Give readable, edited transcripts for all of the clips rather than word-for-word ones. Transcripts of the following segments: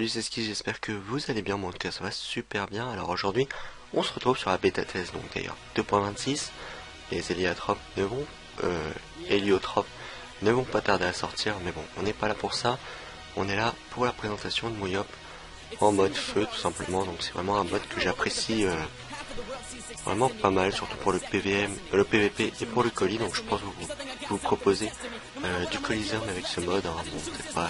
Salut, c'est Ski, j'espère que vous allez bien, moi en tout cas ça va super bien. Alors aujourd'hui, on se retrouve sur la bêta test, donc d'ailleurs 2.26. Les héliotropes ne vont pas tarder à sortir, mais bon, on n'est pas là pour ça. On est là pour la présentation de Moyop en mode feu tout simplement. Donc c'est vraiment un mode que j'apprécie vraiment pas mal, surtout pour le PVP et pour le colis. Donc je pense vous proposer du colisum avec ce mode, hein. Bon, peut-être pas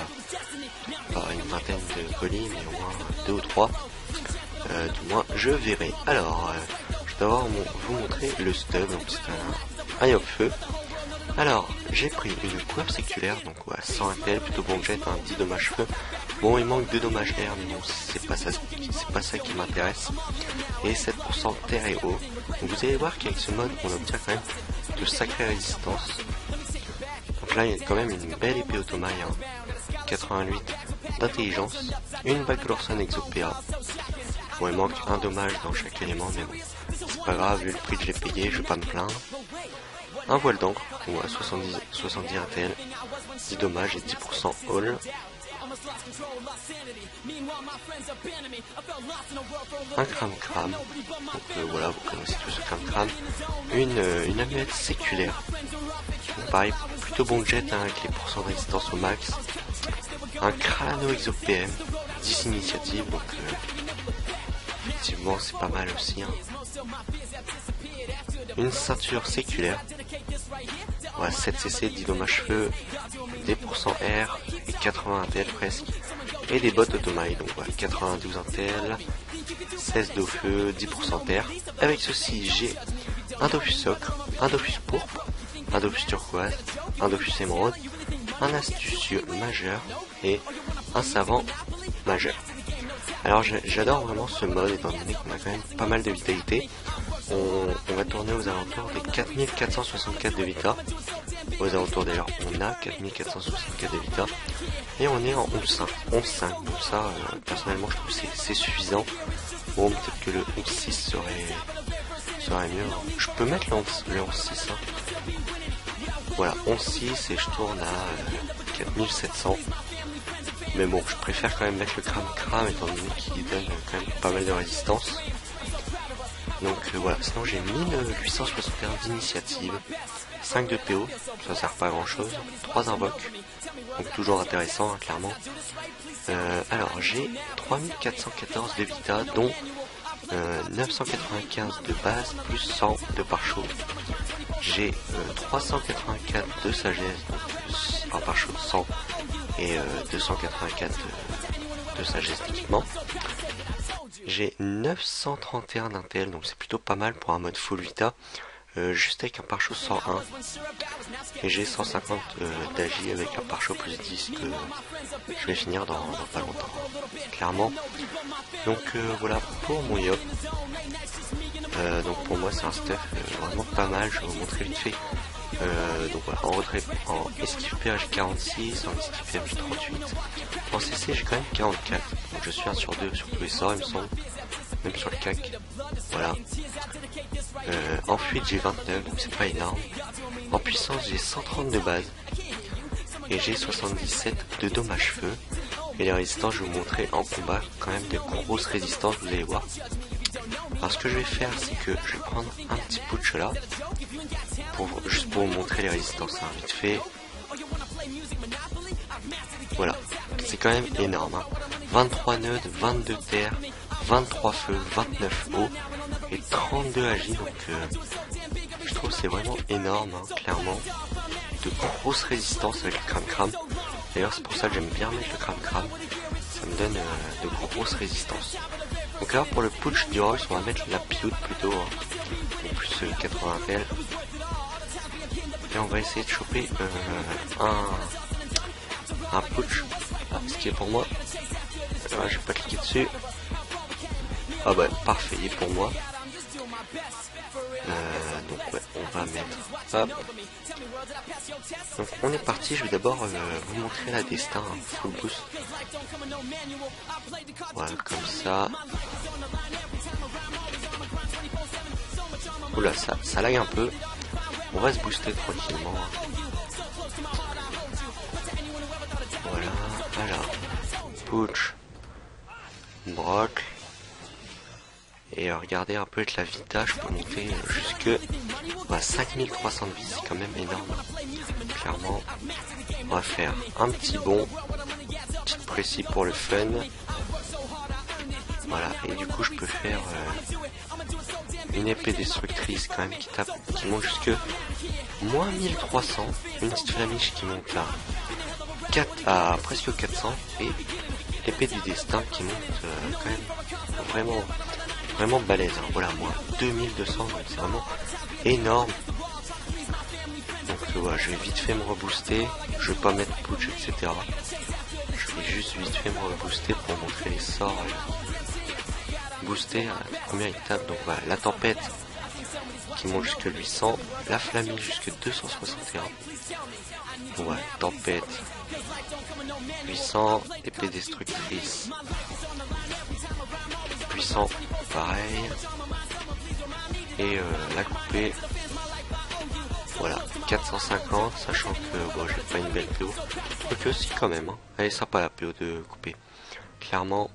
une vingtaine de colis, mais au moins 2 ou 3. Du moins je verrai. Alors je vais d'abord vous montrer le stub. Donc c'est un Yop feu. Alors j'ai pris une coiffe séculaire, donc ouais, 100 intel, plutôt bon jet, 10 dommages feu. Bon, il manque 2 dommages air, mais bon, c'est pas ça qui m'intéresse. Et 7% terre et eau. Donc vous allez voir qu'avec ce mode on obtient quand même de sacrées résistances. Donc là il y a quand même une belle épée automaille, 88 d'intelligence, une bague Lorson Exopéa. Bon, il manque un dommage dans chaque élément, mais bon, c'est pas grave, vu le prix que j'ai payé, je vais pas me plaindre. Un voile d'encre, ouais, 70 intel, 10 dommages et 10% all. Un crame, donc voilà, vous connaissez tous ce crame. Une amulette séculaire, donc pareil, plutôt bon jet, avec les pourcents de résistance au max. Un crâno exopm, 10 initiatives, donc effectivement c'est pas mal aussi, Une ceinture séculaire, ouais, 7cc, 10 dommages feu, des pourcents air et 80 intel presque. Et des bottes automailles, donc voilà, 92 intel, 16 d'eau feu, 10% terre. Avec ceci j'ai un Dofus ocre, un Dofus pourpre, un Dofus turquoise, un Dofus émeraude, un astucieux majeur et un savant majeur. Alors j'adore vraiment ce mode, étant donné qu'on a quand même pas mal de vitalité. On va tourner aux alentours des 4464 de vita. Aux alentours d'ailleurs on a 4464 de vita. Et on est en 11.5. Donc ça, personnellement je trouve que c'est suffisant. Bon, peut-être que le 11.6 serait mieux. Je peux mettre le 11.6. Voilà, 11.6 et je tourne à 4700. Mais bon, je préfère quand même mettre le crame étant donné qu'il donne quand même pas mal de résistance. Donc voilà, sinon j'ai 1861 d'initiative, 5 de PO, ça sert pas à grand chose, 3 invoques, donc toujours intéressant, clairement. Alors j'ai 3414 de vita, dont 995 de base, plus 100 de pare-chaud. J'ai 384 de sagesse, donc un pare-chaud de 100 et 284 de sagesse d'équipement. J'ai 931 d'intel, donc c'est plutôt pas mal pour un mode full vita, juste avec un pare-chaud 101. Et j'ai 150 d'agi avec un pare-chaud plus 10 que je vais finir dans pas longtemps, clairement. Donc voilà pour mon Yop. Donc pour moi c'est un stuff vraiment pas mal, je vais vous montrer vite fait. Donc voilà, en esquive PA j'ai 46, en esquive PA j'ai 38, en CC j'ai quand même 44, donc je suis 1 sur 2 sur tous les sorts il me semble, même sur le CAC, voilà. En fuite j'ai 29, donc c'est pas énorme. En puissance j'ai 130 de base, et j'ai 77 de dommages feu, et les résistances je vais vous montrer en combat, quand même de grosses résistances, vous allez voir. Alors ce que je vais faire c'est que je vais prendre un petit putsch là, juste pour vous montrer les résistances, vite fait. Voilà, c'est quand même énorme, 23 nœuds, 22 terre, 23 feux, 29 eau et 32 agi, donc je trouve que c'est vraiment énorme, clairement. De grosses résistances avec le crame. D'ailleurs c'est pour ça que j'aime bien mettre le crame, ça me donne de grosses résistances. Donc alors pour le putsch du Royce, on va mettre la pioute plutôt, plus 80 intel. Et on va essayer de choper un putsch, ce qui est pour moi. Alors, je vais pas cliquer dessus. Ah bah parfait, il est pour moi. Donc ouais, on va mettre, hop. Donc on est parti, je vais d'abord vous montrer la destin, full boost. Voilà, comme ça. Oula, ça lag un peu. On va se booster tranquillement. Voilà, alors, putsch, broc. Et regardez un peu avec la vita, je peux monter jusque 5300 de vie, c'est quand même énorme. Clairement, on va faire un petit bond, petite précis pour le fun. Voilà, et du coup je peux faire une épée destructrice quand même qui monte jusque moins 1300, une petite flamiche qui monte à presque 400 et l'épée du destin qui monte quand même vraiment balèze, hein. Voilà, moi 2200, donc c'est vraiment énorme. Donc voilà, je vais vite fait me rebooster, je vais pas mettre putsch, etc. Je vais juste vite fait me rebooster pour montrer les sorts boostés à la première étape. Donc voilà, la tempête qui monte jusque 800, la flamie jusque 261. Donc voilà, tempête 800, épée destructrice 800, pareil. Et la coupée, voilà, 450, sachant que bon, j'ai pas une belle PO. Quoique aussi quand même, hein. Elle est sympa la PO de coupée. Clairement.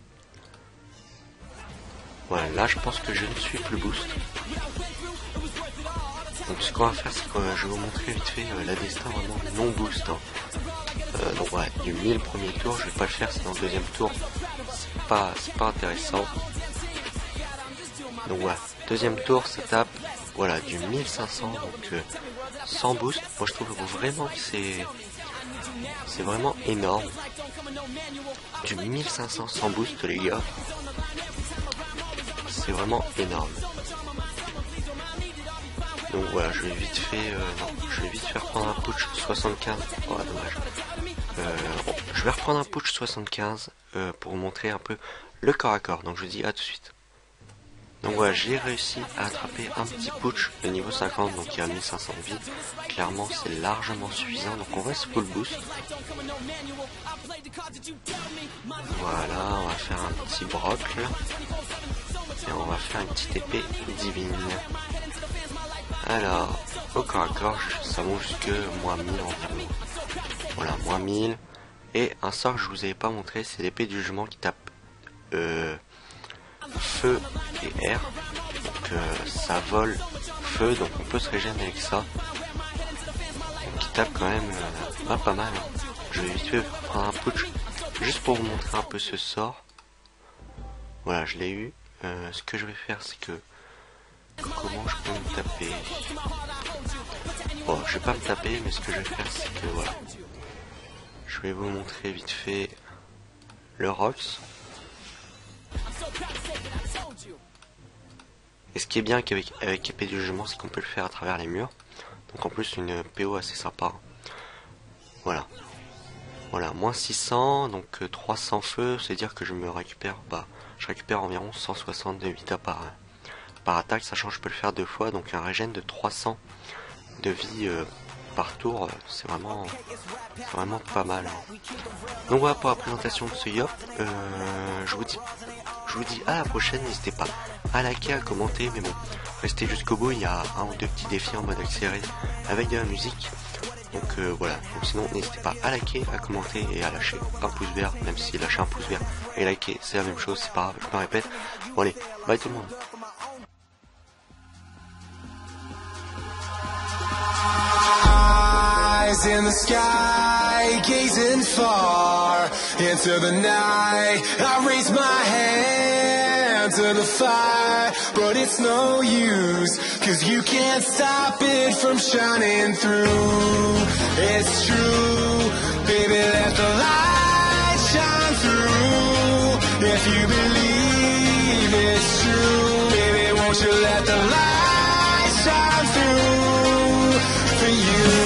Voilà, là je pense que je ne suis plus boost. Donc ce qu'on va faire, c'est que je vais vous montrer vite fait la destin vraiment non boost, hein. Donc ouais, du 1000 premier tour, je vais pas le faire, c'est dans le deuxième tour. C'est pas intéressant. Donc voilà, deuxième tour, ça tape, voilà, du 1500, donc sans boost. Moi je trouve vraiment que c'est vraiment énorme. Du 1500 sans boost, les gars. C'est vraiment énorme. Donc voilà, je vais vite faire prendre un putsch 75. Oh dommage. Je vais reprendre un putsch 75 pour vous montrer un peu le corps à corps. Donc je vous dis à tout de suite. Donc voilà, j'ai réussi à attraper un petit putsch de niveau 50, donc il y a 1500 de vie. Clairement c'est largement suffisant, donc on va se full boost. Voilà, on va faire un petit broc là. Et on va faire une petite épée divine. Alors, au corps à corps, ça monte jusque moins 1000 environ. Voilà, moins 1000. Et un sort que je vous avais pas montré, c'est l'épée du jugement qui tape feu et air. Donc ça vole feu, donc on peut se régénérer avec ça. Donc, qui tape quand même pas mal, hein. Je vais vite fait prendre un putsch juste pour vous montrer un peu ce sort. Voilà, je l'ai eu. Ce que je vais faire, c'est que comment je peux me taper. Bon, je vais pas me taper, mais ce que je vais faire, c'est que voilà, je vais vous montrer vite fait le Rox. Et ce qui est bien avec épée du jugement, c'est qu'on peut le faire à travers les murs. Donc en plus une PO assez sympa. Voilà. Voilà, moins 600, donc 300 feux, c'est dire que je me récupère, je récupère environ 160 de vita par attaque, sachant que je peux le faire 2 fois, donc un régène de 300 de vie par tour, c'est vraiment pas mal, hein. Donc voilà pour la présentation de ce Yop. Je vous dis à la prochaine, n'hésitez pas à liker, à commenter, mais bon, restez jusqu'au bout, il y a un ou deux petits défis en mode accéléré avec de la musique. Donc voilà, donc sinon n'hésitez pas à liker, à commenter et à lâcher un pouce vert, même si lâcher un pouce vert et liker c'est la même chose, c'est pas grave, je me répète. Bon allez, bye tout le monde. Eyes in the sky, gazing far into the night. I raise my hand to the fire, but it's no use, 'cause you can't stop it from shining through. It's true, baby, let the light shine through. If you believe it's true, baby, won't you let the light shine through for you.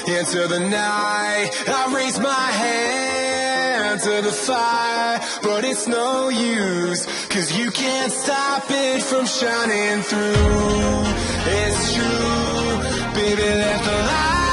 into the night. I raise my hand to the fire, but it's no use, 'cause you can't stop it from shining through. It's true, baby, let the light